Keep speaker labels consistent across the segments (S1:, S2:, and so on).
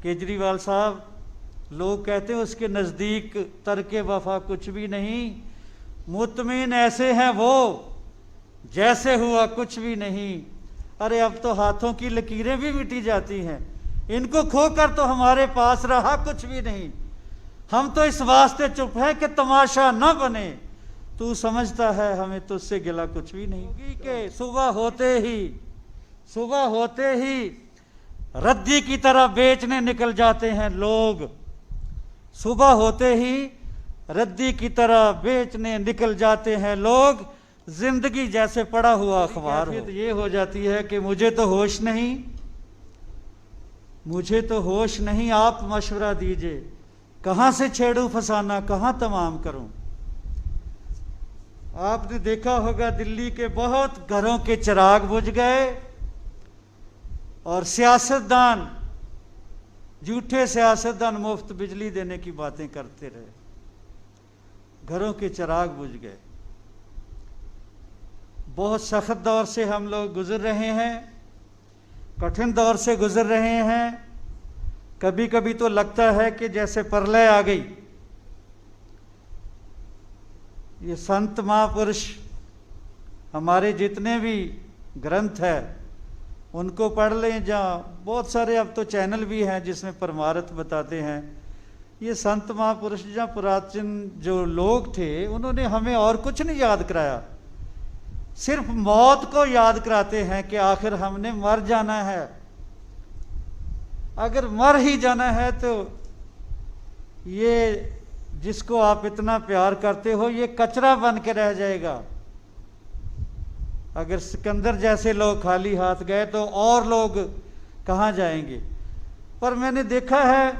S1: केजरीवाल साहब, लोग कहते हैं उसके नज़दीक तर्के वफा कुछ भी नहीं, मुतमिन ऐसे हैं वो जैसे हुआ कुछ भी नहीं। अरे अब तो हाथों की लकीरें भी मिटी जाती हैं, इनको खोकर तो हमारे पास रहा कुछ भी नहीं। हम तो इस वास्ते चुप है कि तमाशा न बने, तू समझता है हमें तुझसे गिला कुछ भी नहीं। कि सुबह होते ही रद्दी की तरह बेचने निकल जाते हैं लोग, सुबह होते ही रद्दी की तरह बेचने निकल जाते हैं लोग, जिंदगी जैसे पड़ा हुआ अखबार हो। ये हो जाती है कि मुझे तो होश नहीं, आप मशवरा दीजिए, कहां से छेड़ूं फसाना, कहां तमाम करूं। आपने देखा होगा दिल्ली के बहुत घरों के चिराग बुझ गए और सियासतदान, झूठे सियासतदान मुफ्त बिजली देने की बातें करते रहे, घरों के चिराग बुझ गए। बहुत सख्त दौर से हम लोग गुजर रहे हैं, कठिन दौर से गुजर रहे हैं। कभी कभी तो लगता है कि जैसे प्रलय आ गई। ये संत महापुरुष हमारे जितने भी ग्रंथ है उनको पढ़ लें, जहाँ बहुत सारे अब तो चैनल भी हैं जिसमें परमार्थ बताते हैं। ये संत महापुरुष जहाँ पुरातन जो लोग थे उन्होंने हमें और कुछ नहीं याद कराया, सिर्फ मौत को याद कराते हैं कि आखिर हमने मर जाना है। अगर मर ही जाना है तो ये जिसको आप इतना प्यार करते हो ये कचरा बन के रह जाएगा। अगर सिकंदर जैसे लोग खाली हाथ गए तो और लोग कहाँ जाएंगे। पर मैंने देखा है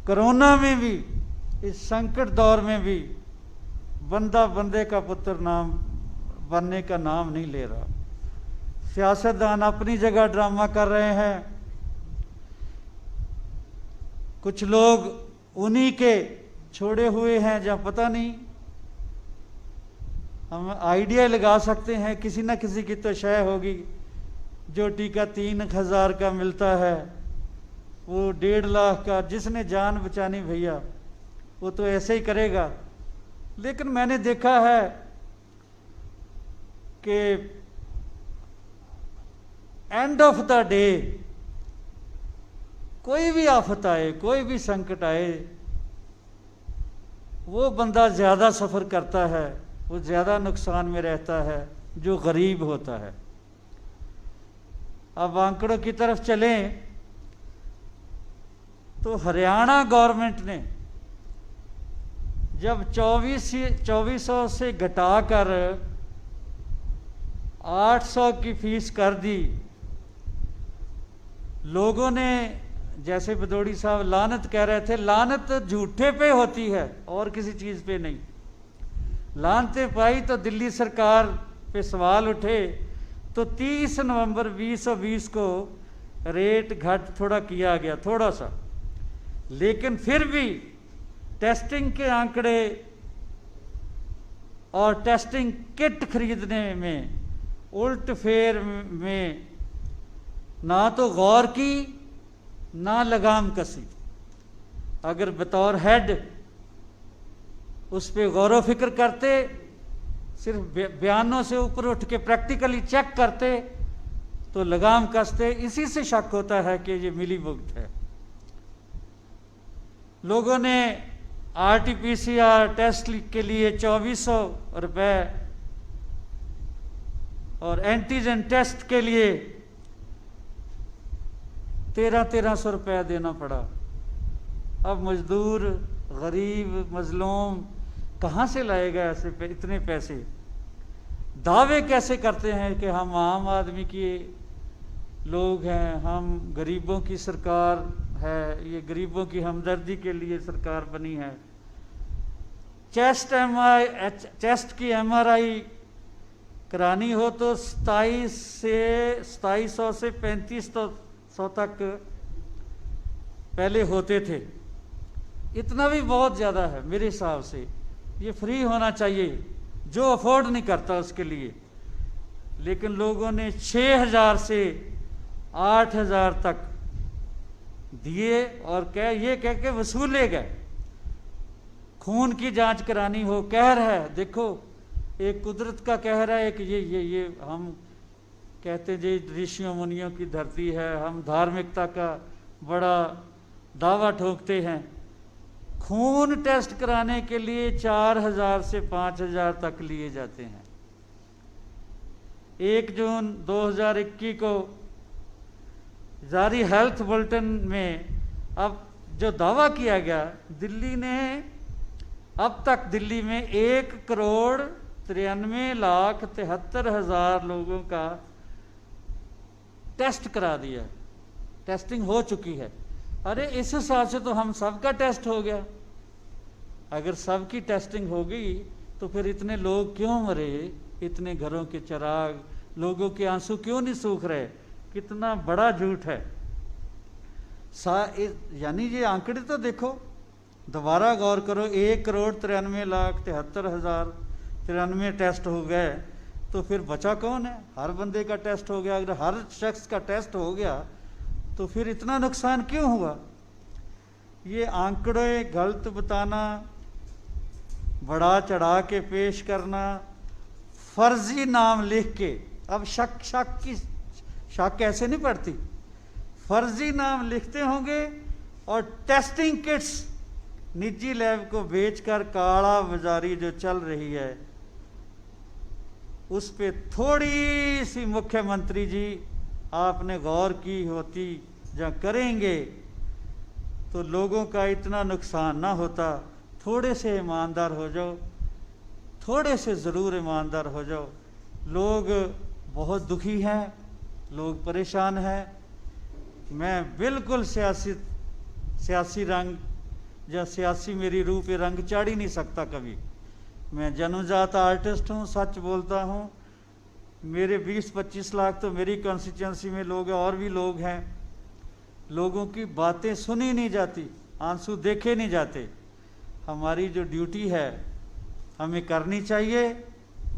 S1: कोरोना में भी, इस संकट दौर में भी बंदा बंदे का पुत्र नाम बनने का नाम नहीं ले रहा। सियासतदान अपनी जगह ड्रामा कर रहे हैं, कुछ लोग उन्हीं के छोड़े हुए हैं जहाँ पता नहीं। हम आइडिया लगा सकते हैं किसी ना किसी की तो शय होगी, जो टीका 3,000 का मिलता है वो 1.5 लाख का, जिसने जान बचानी भैया वो तो ऐसे ही करेगा। लेकिन मैंने देखा है कि एंड ऑफ द डे कोई भी आफत आए, कोई भी संकट आए, वो बंदा ज़्यादा सफ़र करता है, वो ज़्यादा नुकसान में रहता है जो गरीब होता है। अब आंकड़ों की तरफ चलें तो हरियाणा गवर्नमेंट ने जब 2400 से घटाकर 800 की फीस कर दी, लोगों ने, जैसे भदौड़ी साहब लानत कह रहे थे, लानत झूठे पे होती है और किसी चीज़ पे नहीं। लानतें पाई तो दिल्ली सरकार पे सवाल उठे तो 30 नवंबर 2020 को रेट घट थोड़ा किया गया, थोड़ा सा, लेकिन फिर भी टेस्टिंग के आंकड़े और टेस्टिंग किट खरीदने में, उल्ट फेर में ना तो गौर की ना लगाम कसी। अगर बतौर हेड उस पर गौर फिक्र करते, सिर्फ बयानों से ऊपर उठ के प्रैक्टिकली चेक करते तो लगाम कसते। इसी से शक होता है कि ये मिली भुगत है। लोगों ने RT-PCR टेस्ट के लिए 2400 रुपये और एंटीजन टेस्ट के लिए 1300 रुपये देना पड़ा। अब मजदूर, गरीब, मजलूम कहाँ से लाएगा ऐसे इतने पैसे। दावे कैसे करते हैं कि हम आम आदमी के लोग हैं, हम गरीबों की सरकार है, ये गरीबों की हमदर्दी के लिए सरकार बनी है। चेस्ट की MRI करानी हो तो 2700 से 3500 तक पहले होते थे। इतना भी बहुत ज़्यादा है मेरे हिसाब से। ये फ्री होना चाहिए, जो अफोर्ड नहीं करता उसके लिए। लेकिन लोगों ने 6000 से 8000 तक दिए और ये कह के वसूले गए। खून की जांच करानी हो, कहर है, देखो एक कुदरत का कहर है, एक ये हम कहते जी ऋषियों मुनियों की धरती है, हम धार्मिकता का बड़ा दावा ठोकते हैं। खून टेस्ट कराने के लिए 4000 से 5000 तक लिए जाते हैं। 1 जून 2021 को जारी हेल्थ बुलेटिन में अब जो दावा किया गया, दिल्ली ने अब तक दिल्ली में 1,93,73,000 लोगों का टेस्ट करा दिया, टेस्टिंग हो चुकी है। अरे इस हिसाब से तो हम सबका टेस्ट हो गया। अगर सबकी टेस्टिंग हो गई तो फिर इतने लोग क्यों मरे, इतने घरों के चिराग, लोगों के आंसू क्यों नहीं सूख रहे? कितना बड़ा झूठ है। यानी ये आंकड़े तो देखो, दोबारा गौर करो, 1,93,73,093 टेस्ट हो गए, तो फिर बचा कौन है? हर बंदे का टेस्ट हो गया। अगर हर शख्स का टेस्ट हो गया तो फिर इतना नुकसान क्यों हुआ? ये आंकड़े गलत बताना, बढ़ा चढ़ा के पेश करना, फर्जी नाम लिख के, अब शक ऐसे नहीं पड़ती, फर्जी नाम लिखते होंगे और टेस्टिंग किट्स निजी लैब को बेचकर काला बाजारी जो चल रही है, उस पे थोड़ी सी मुख्यमंत्री जी आपने गौर की होती, जब करेंगे तो लोगों का इतना नुकसान ना होता। थोड़े से ईमानदार हो जाओ, थोड़े से ज़रूर ईमानदार हो जाओ। लोग बहुत दुखी हैं, लोग परेशान हैं। मैं बिल्कुल सियासी रंग या सियासी मेरी रूह पे रंग चढ़ ही नहीं सकता कभी। मैं जन्मजात आर्टिस्ट हूँ, सच बोलता हूँ। मेरे 20-25 लाख तो मेरी कॉन्स्टिट्यूंसी में लोग हैं, और भी लोग हैं। लोगों की बातें सुनी नहीं जाती, आंसू देखे नहीं जाते। हमारी जो ड्यूटी है हमें करनी चाहिए,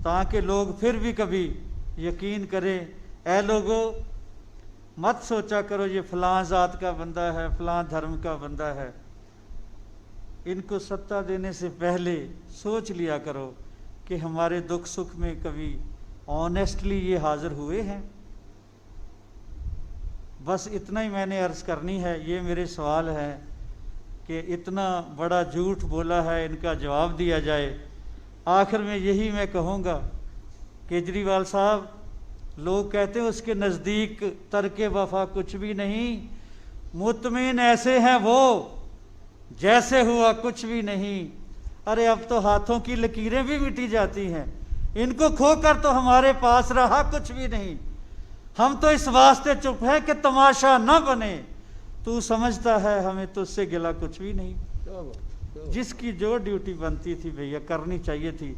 S1: ताकि लोग फिर भी कभी यकीन करें। ऐ लोगों, मत सोचा करो ये फलां जात का बंदा है, फलां धर्म का बंदा है। इनको सत्ता देने से पहले सोच लिया करो कि हमारे दुख सुख में कभी ऑनेस्टली ये हाजिर हुए हैं। बस इतना ही मैंने अर्ज़ करनी है। ये मेरे सवाल है कि इतना बड़ा झूठ बोला है, इनका जवाब दिया जाए। आखिर में यही मैं कहूँगा, केजरीवाल साहब, लोग कहते हैं उसके नज़दीक तर्के वफा कुछ भी नहीं, मुतमिन ऐसे हैं वो जैसे हुआ कुछ भी नहीं। अरे अब तो हाथों की लकीरें भी मिटी जाती हैं, इनको खोकर तो हमारे पास रहा कुछ भी नहीं। हम तो इस वास्ते चुप है कि तमाशा न बने। तू समझता है हमें तुझसे गिला कुछ भी नहीं। जिसकी जो ड्यूटी बनती थी भैया करनी चाहिए थी।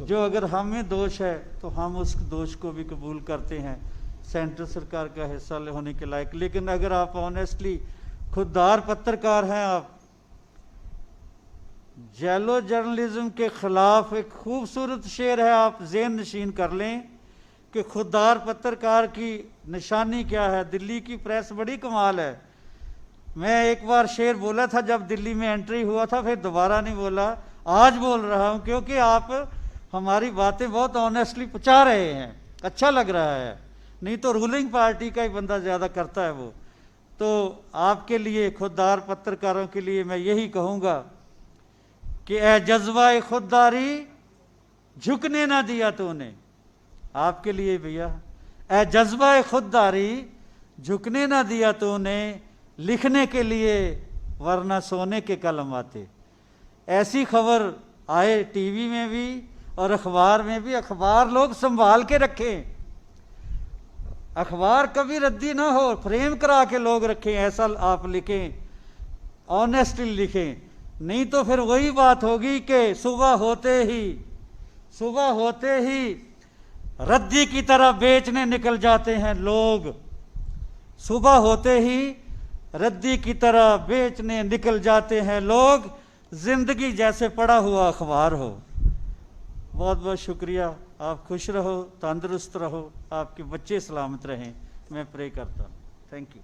S1: जो अगर हमें दोष है तो हम उस दोष को भी कबूल करते हैं, सेंट्रल सरकार का हिस्सा होने के लायक। लेकिन अगर आप ऑनेस्टली खुददार पत्रकार हैं, आप जेलो जर्नलिज्म के खिलाफ एक खूबसूरत शेर है, आप ज़हन नशीन कर लें कि खुददार पत्रकार की निशानी क्या है। दिल्ली की प्रेस बड़ी कमाल है। मैं एक बार शेर बोला था जब दिल्ली में एंट्री हुआ था, फिर दोबारा नहीं बोला, आज बोल रहा हूं, क्योंकि आप हमारी बातें बहुत ऑनेस्टली पहुंचा रहे हैं। अच्छा लग रहा है, नहीं तो रूलिंग पार्टी का ही बंदा ज़्यादा करता है वो। तो आपके लिए, खुददार पत्रकारों के लिए मैं यही कहूँगा कि ए जज्बा खुददारी झुकने ना दिया तूने। आपके लिए भैया, ए जज्बा खुददारी झुकने ना दिया तूने, लिखने के लिए वरना सोने के कलम आते। ऐसी खबर आए टीवी में भी और अखबार में भी। अखबार लोग संभाल के रखें, अखबार कभी रद्दी ना हो, फ्रेम करा के लोग रखें। ऐसा आप लिखें, ऑनेस्टली लिखें, नहीं तो फिर वही बात होगी कि सुबह होते ही रद्दी की तरह बेचने निकल जाते हैं लोग। सुबह होते ही रद्दी की तरह बेचने निकल जाते हैं लोग, जिंदगी जैसे पड़ा हुआ अखबार हो। बहुत बहुत शुक्रिया। आप खुश रहो, तंदुरुस्त रहो, आपके बच्चे सलामत रहें, मैं प्रे करता हूँ। Thank you.